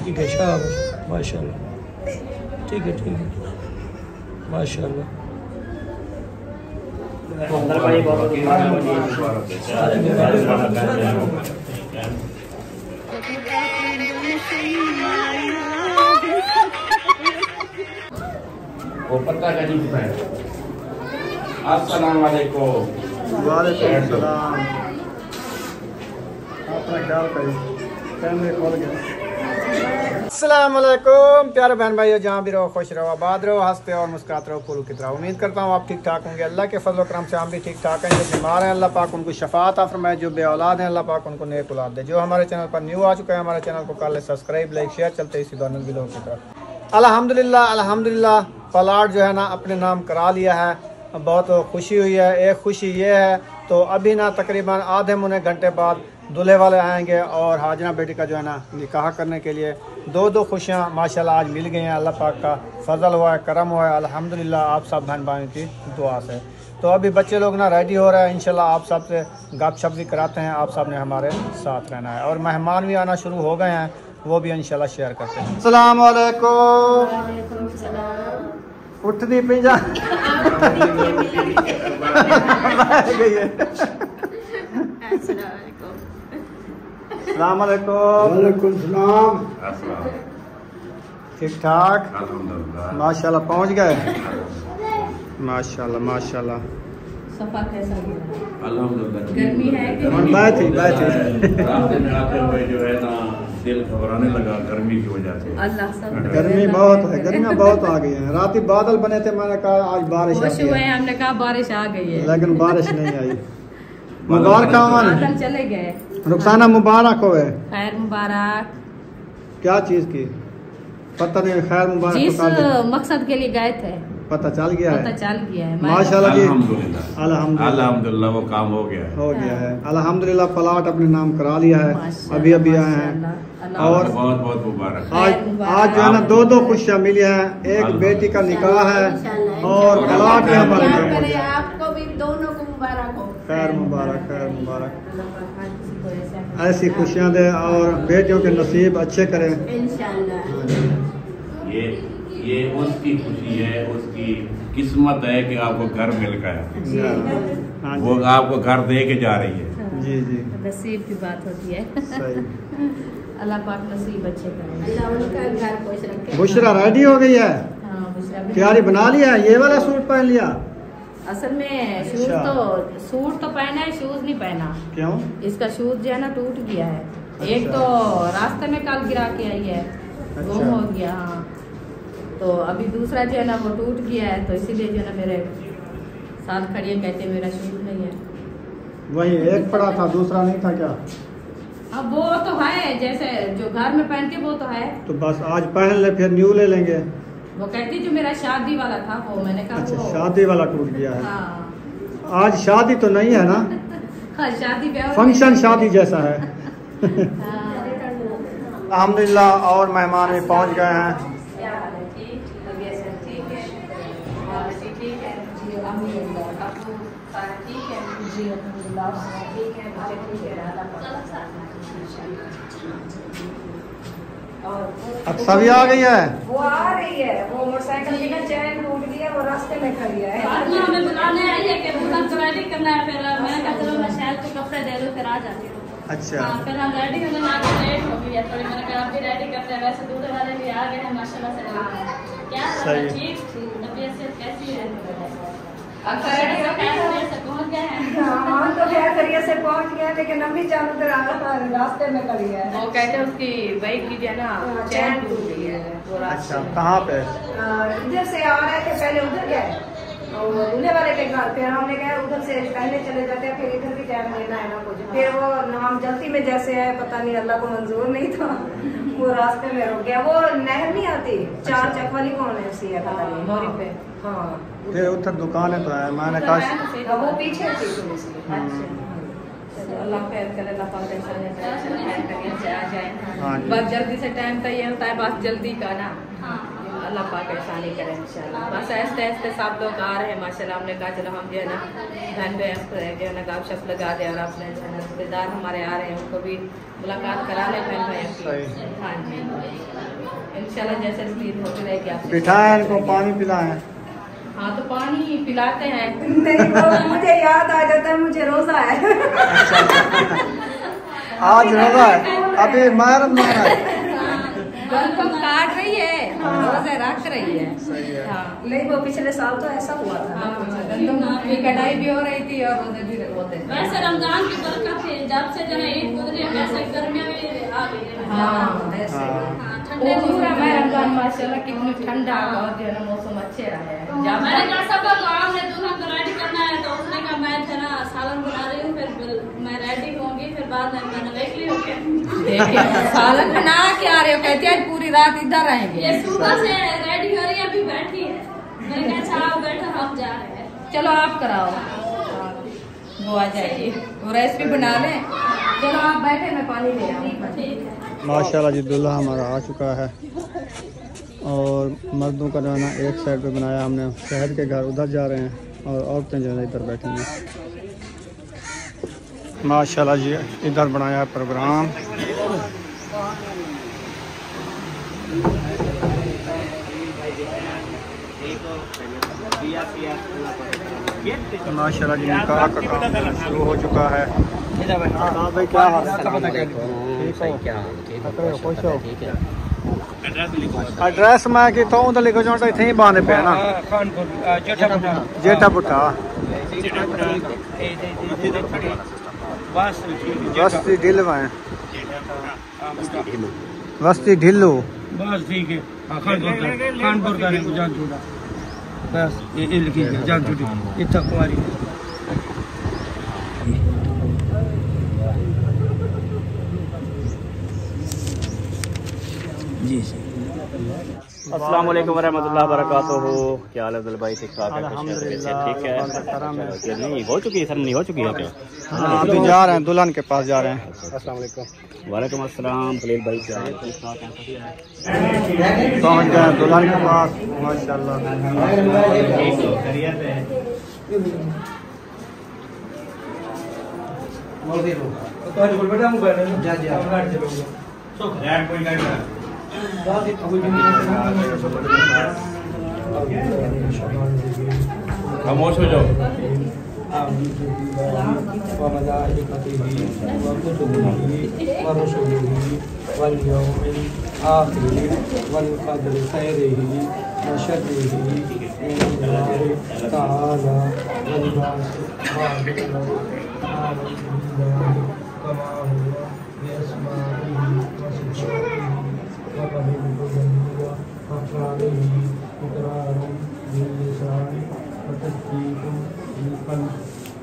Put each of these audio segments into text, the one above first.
ठीक है शाबाश, माशाल्लाह, ठीक है माशाल्लाह। वो पत्ता का नहीं है। अस्सलाम वालेकुम। वालेकुम सलाम। अपना ख्याल करिए, कैमरे खोल गया। अस्सलाम वालेकुम प्यारे बहन भाइयों, जहाँ भी रहो खुश रहो, आबाद रहो, हंसते और मुस्कुराते रहो, फूलों की तरह। उम्मीद करता हूँ आप ठीक ठाक होंगे। अल्लाह के फजल करम से हम भी ठीक ठाक हैं। जो बीमार हैं अल्लाह पाक उनको शफात अता फरमाए, जो बे औलाद हैं अल्लाह पाक उनको नेक औलाद दे। जो हमारे चैनल पर न्यू आ चुका है, हमारे चैनल को कर ले सब्सक्राइब, लाइक, शेयर, चलते इसी दोनों वीडियो की तरफ। अल्हम्दुलिल्लाह प्लाट जो है ना अपने नाम करा लिया है, बहुत खुशी हुई है। एक खुशी ये है तो अभी ना तकरीबन आधे मुने घंटे बाद दूल्हे वाले आएंगे और हाजना बेटी का जो है ना निकाह करने के लिए। दो खुशियाँ माशाल्लाह आज मिल गई हैं। अल्लाह पाक का फजल हुआ है, करम हुआ है अल्हम्दुलिल्लाह, आप सब बहन भाइयों की दुआ से। तो अभी बच्चे लोग ना रेडी हो रहे हैं, इंशाल्लाह आप सब से गपशप भी कराते हैं। आप सब ने हमारे साथ रहना है और मेहमान भी आना शुरू हो गए हैं, वो भी इंशाल्लाह शेयर करते हैं। अस्सलाम वालेकुम। उठ दी पी जा अस्सलाम वालेकुम। ठीक ठाक माशाल्लाह, पहुंच गए माशाल्लाह माशाल्लाह। सफर कैसा गया? अल्हम्दुलिल्लाह गर्मी है कि बैठी रास्ते में आते हुए जो है ना दिल घबराने लगा गर्मी की वजह से। अल्लाह सब गर्मी बहुत है, गर्मियाँ बहुत आ गई हैं। रात ही बादल बने थे, मैंने कहा आज बारिश खुश आती हुए है, हैं, हमने कहा बारिश आ गई है, लेकिन बारिश नहीं आई। मुबारक बादल चले गए। रुखसाना मुबारक हो। खैर मुबारक। क्या चीज की पता नहीं, खैर मुबारक जिस तो मकसद के लिए गए थे पता चल गया पता है। चल गया है माशाल्लाह जी, अल्हम्दुलिल्लाह वो काम हो गया है अल्हम्दुलिल्लाह। प्लाट अपने नाम करा लिया है, अभी अभी आए हैं। और बहुत बहुत मुबारक। आज जो है ना दो खुशियाँ मिली हैं। एक बेटी का निकाह है और प्लाट भी हमारे नाम हो गया। आपको भी दोनों को मुबारक हो। खैर मुबारक, खैर मुबारक। ऐसी खुशियाँ दे और बेटियों के नसीब अच्छे करें इंशाल्लाह। ये उसकी खुशी है, उसकी किस्मत है कि आपको घर मिल गया, वो आपको घर दे के जा रही है। जी जी, नसीब की बात होती है। सही। अल्लाह पाक नसीब अच्छे करे, उनका घर खुश रखे। बुशरा रेडी हो गई है, तैयारी बना लिया है। ये वाला सूट पहन लिया। असल में शूज सूट तो पहना है, शूज नहीं पहना। क्यों? इसका शूज जो है ना टूट गया है। एक तो रास्ते में कल गिरा के आई है, गुम हो गया। हाँ, तो अभी दूसरा जो है ना वो टूट गया है, तो इसीलिए जो है ना मेरे साथ खड़ी है, कहते मेरा शूज नहीं है। वही एक पड़ा था, दूसरा नहीं था क्या? अब वो तो है, जैसे जो घर में पहन के वो तो है। तो बस आज पहन ले, फिर न्यू ले लेंगे। वो कहती जो मेरा शादी वाला था वो, मैंने कहा अच्छा शादी वाला टूट गया है। हाँ। आज शादी तो नहीं है ना? हाँ, शादी फंक्शन शादी जैसा है। अल्हम्दुलिल्लाह और मेहमान भी पहुंच गए हैं। सभी आ गई है, वो आ रही है। वो मोटरसाइकिल की ना चैन टूट गई है, वो रास्ते में खड़ी है। हमें बुलाने आई है कि रेडी करना है, फिर मैंने कहा चलो मैं शायद को कपड़े दे दूं, फिर आ जाती हूँ। अच्छा हाँ, फिर हम रेडी होने में आगे लेट हो गई है थोड़ी, मैंने कहा आप भी रेडी करते हैं। वैसे दूल्हे वाले भी आ गए हैं माशाल्लाह से। क्या ठीक तबीयत से कैसी है? हम तो खैरियत से पहुंच गए, लेकिन अभी चारों तरफ रास्ते में खड़ी है। वो कहते हैं उसकी बाइक की जो है ना चैन टूट गई है। अच्छा, कहाँ पे? इधर से आ रहे थे, पहले उधर गए दूल्हे वाले के घर, फिर हमने कहा उधर से पहले चले जाते हैं, फिर इधर भी टाइम लेना है ना कुछ। फिर वो हम जल्दी में जैसे है, पता नहीं अल्लाह को मंजूर नहीं था, वो रास्ते में रुक गया। वो नहर नहीं आती, चार चक वाली कौन है सी है पता नहीं मोरी पे। हाँ, फिर उधर दुकानें तो है, मैंने कहा वो पीछे थी थोड़ी सी। अल्लाह खैर करे, अल्लाह पाक टेंशन से आ जाए। हाँ जी। बस जल्दी से टाइम का ये होता है, बस जल्दी का ना। अल्लाह पाक एहसानी करे इंशाल्लाह। बस ऐसे ऐसे सब लोग आ रहे हैं माशाल्लाह। हमने कहा चलो हम जो है ना बहन बहन जो है ना गपशप लगा दें और अपने जो है ना रिश्तेदार हमारे आ रहे हैं उनको भी मुलाकात करा लें बहन भाई की। हाँ जी इंशाल्लाह जैसे ईद होती रहेगी आपसे। बिठाएं इनको, पानी पिलाएं। हाँ तो पानी पिलाते हैं। मुझे याद आ जाता है मुझे रोजा है। आज रोजा है, अभी मुहर्रम महीना है। गंदम काट रही है, रोजे रख रही है। हाँ नहीं वो पिछले साल तो ऐसा हुआ था। गंदम की कटाई भी हो रही थी और रोजे भी होते थे। वैसे रमजान की बरकत है, जब से जो है ईद गुजरी वैसे गर्मियाँ भी आ गई है। हाँ ऐसे ठंडे पूरा रमजान माशाल्लाह कितनी ठंडा और जो है ना मौसम अच्छे रहे हैं। मैंने कहा सब काम है दूल्हा को रेडी करना है तो उसने कहा मैं थे ना सालन बना रही हूँ, फिर मैं रेडी होंगी, फिर बाद में मैंने देख ली होके देखिए सालन बना के आ रहे हो, कहते हैं पूरी रात इधर रहेंगे। ये सुबह से रेडी हो रही है, अभी बैठी है। मैंने कहा अच्छा आओ बैठो हम जा रहे हैं। चलो आप कराओ, वो आ जाएगी, वो रेसिपी बना लें। चलो आप बैठे, मैं पानी ले आऊँ। ठीक है माशाल्लाह जी दूल्हा हमारा आ चुका है और मर्दों का जो है ना एक साइड पे बनाया हमने, शहर के घर उधर जा रहे हैं और औरतें जो है इधर बैठी हैं। माशाल्लाह जी इधर बनाया है प्रोग्राम। माशाल्लाह जी निकाह का काम शुरू हो चुका है। हाँ भाई क्या हाल है? एड्रेस मैं कहता हूँ तो लिखो जो इतने ही बांधे पे ना जेठा पुट्ठा वस्ती ढिल्लो है, वस्ती ढिल्लो बस ठीक है। खानपुर का जान छोड़ा बस ये लिखी जान छोटी इतना कुमारी। जी अस्सलाम वालेकुम वरहमतुल्लाहि वबरकातुहू। क्या हाल है अब्दुल भाई? ठीक ठाक है? ठीक है। नहीं हो चुकी है सर, नहीं हो चुकी है क्या? अभी जा रहे हैं दुल्हन के पास जा रहे हैं। अस्सलाम वालेकुम। वालेकुम अस्सलाम। खलील भाई क्या हाल है? ठीक ठाक है? पहुँच गए दुल्हन के पास माशाल्लाह। खामोश हो जाओ।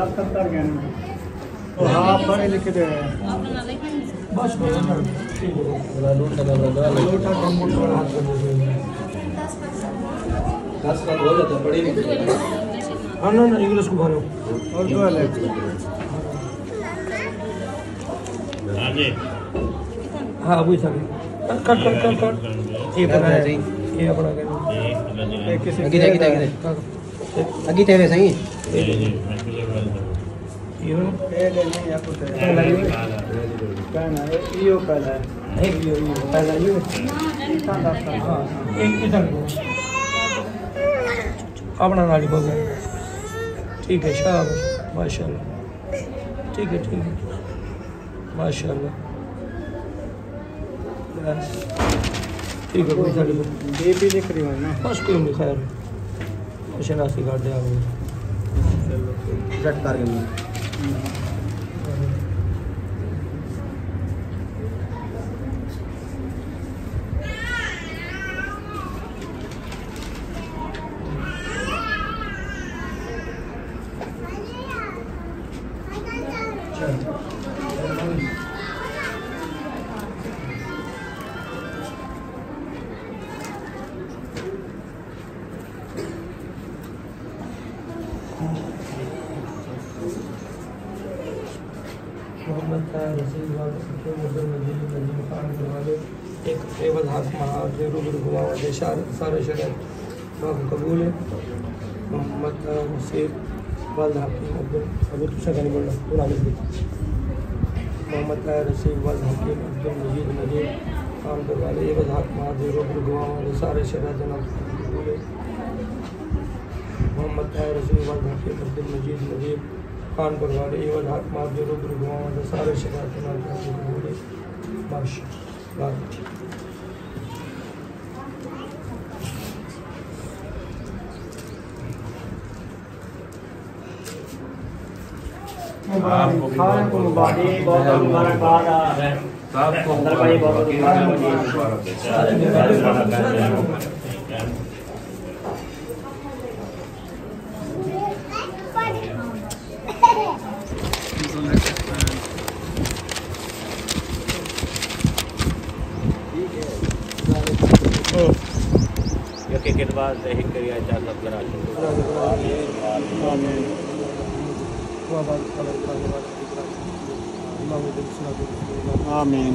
आप कब तक गए? तो हाँ पढ़े लिखे थे बस लोटा कम हाथ कर 10 का हो जाता बड़ी हाँ ना इंग्लिश को भरो और दो अलग हाँ वही सर कट ये अपना है ये अपना किसी अगी तेरे सही ये नहीं आपको पहला ये कहना है यो पहला है यो पहला ये हाँ एक इधर अपना नाड़ी बोल ठीक है शाबाश माशाल्लाह ठीक है माशाल्लाह ठीक है कोई साड़ी बेबी लिख रही है ना बस कोई नहीं खैर शनासी कर दे आप झट कर गई एक टेबल हाथ महाजे रूबरू हुआ सारे शहर कबूल है मोहम्मद नसीब वाल हकीम अब्दुल अबू तुझसे कहने बोलना पूरा लिख दे मोहम्मद नसीब वाल हकीम अब्दुल मजीद नजीब काम करवा ले ये हाथ महाजे रूबरू हुआ सारे शहर जनाब कबूल है मोहम्मद नसीब वाल हकीम अब्दुल मजीद नजीब कानपुर वाले एवं हाथ मार जो रूबरू हुआ सारे शहर जनाब कबूल है माशाअल्लाह आपको मुबारक बहुत मुबारकबाद सबको के बाद एक करिया चार सब करा आमीन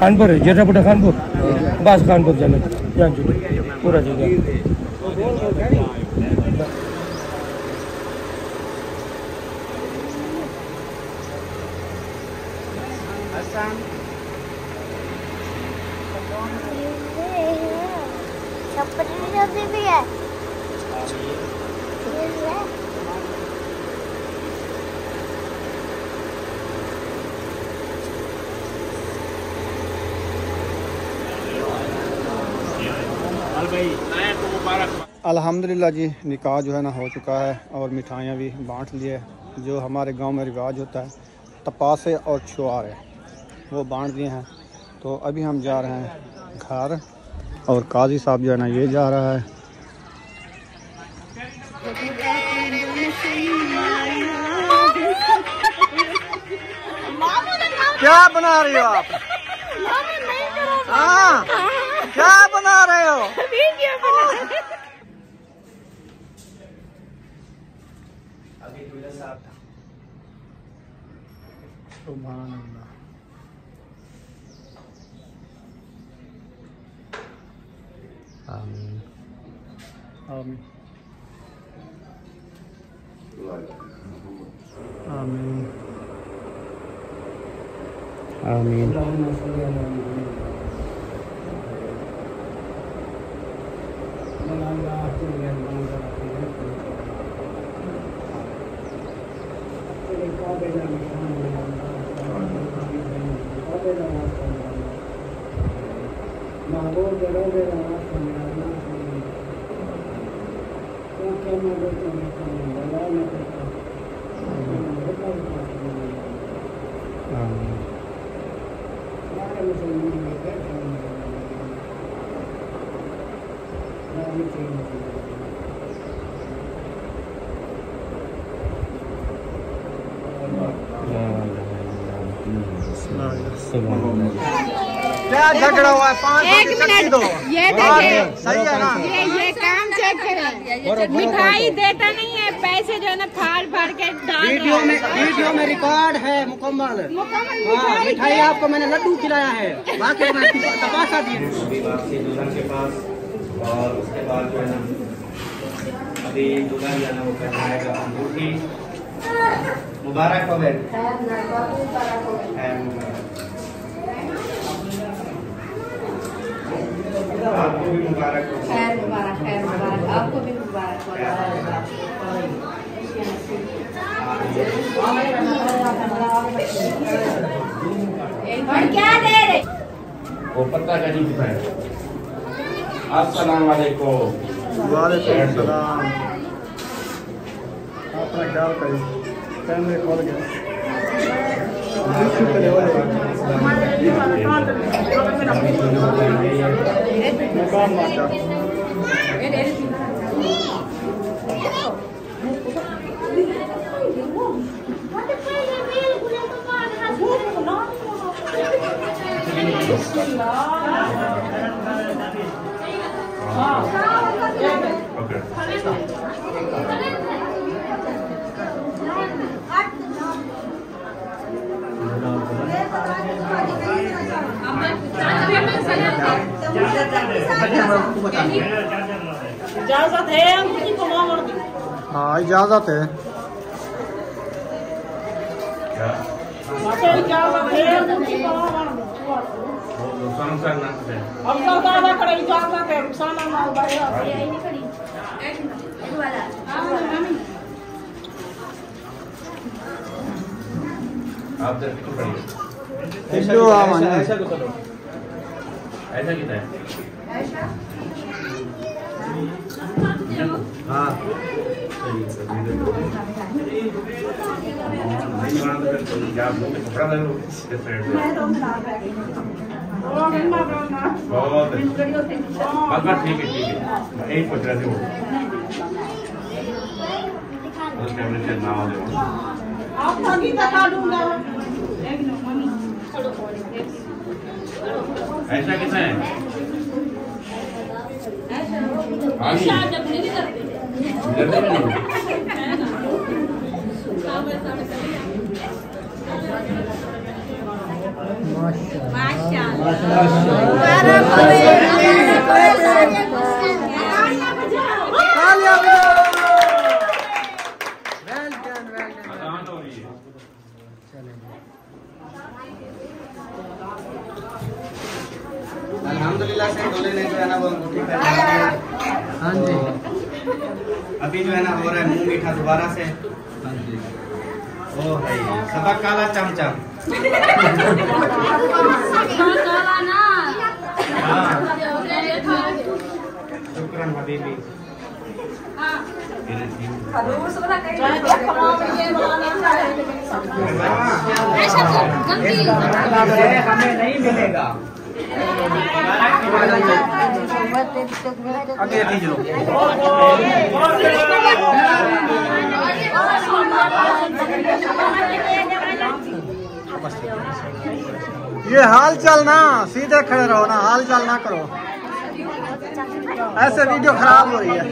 खानपुर जटापुटा खानपुर बस खानपुर जाना जान पूरा जगह भी है अल्हम्दुलिल्लाह जी निकाह जो है ना हो चुका है और मिठाइयाँ भी बांट लिए। जो हमारे गांव में रिवाज होता है तपासे और छुआरे वो बांट दिए हैं। तो अभी हम जा रहे हैं घर और काजी साहब जो है ना ये जा रहा है। क्या बना रही हो आप? हाँ क्या बना रहे हो? सुभान अल्लाह। आमीन आमीन आमीन आमीन क्या झगड़ा हुआ है? 5 मिनट दो। ये देखिए सही है ना? ये काम चेक करें, मिठाई देता नहीं है, पैसे जो है ना फाड़ फाड़ के डाल वीडियो में रिकॉर्ड है मुकम्मल। हाँ, मिठाई आपको मैंने लड्डू खिलाया है, बाकी मैं तपासा दिए दुल्हन के पास। और उसके बाद जो है ना अभी दुल्हन जो है ना वो पहनाएगा अंगूठी। मुबारक हो बेट। आपको भी मुबारक हो। खैर मुबारक, खैर मुबारक, आपको भी मुबारक हो। क्या दे रहे? वो पत्ता का नहीं दिखाया। अस्सलाम वालेकुम। वालेकुम सलाम। अपना ख्याल करिए, कैमरे खोल गए। इजाजत है? हाँ इजाजत है। आप जब तो पढ़िए ऐसा कुछ करो। ऐसा कितना है? हाँ कपड़ा ले लो। बहुत ठीक है ठीक है। एक पूछ रहे थे वो कैमरे से ना ऐसा कितना है? अल्हम्दुलिल्लाह से दूल्हे ने जो है ना वो अंगूठी पहना है। हाँ जी अभी जो है ना हो रहा है मुंह मीठा दोबारा से। हाँ जी ओ भाई सबक काला चमचम। शुक्रान हबीबी। हमें नहीं मिलेगा। ये हाल चाल ना सीधे खड़े रहो ना, हाल चाल ना करो, ऐसे वीडियो खराब हो रही है।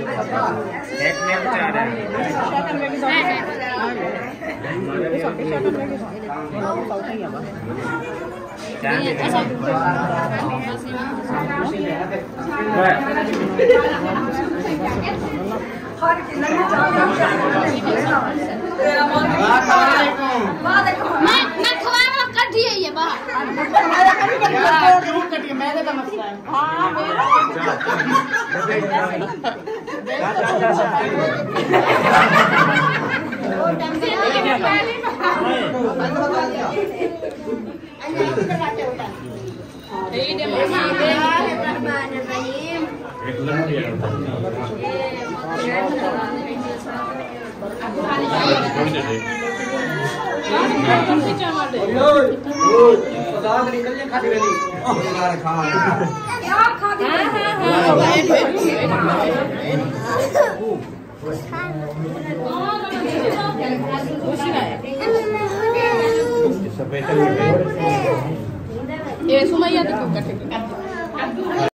मैं खवाना कर दिए ये बाहर। मेरे का मसला है। एक लड़की है ये सुमैया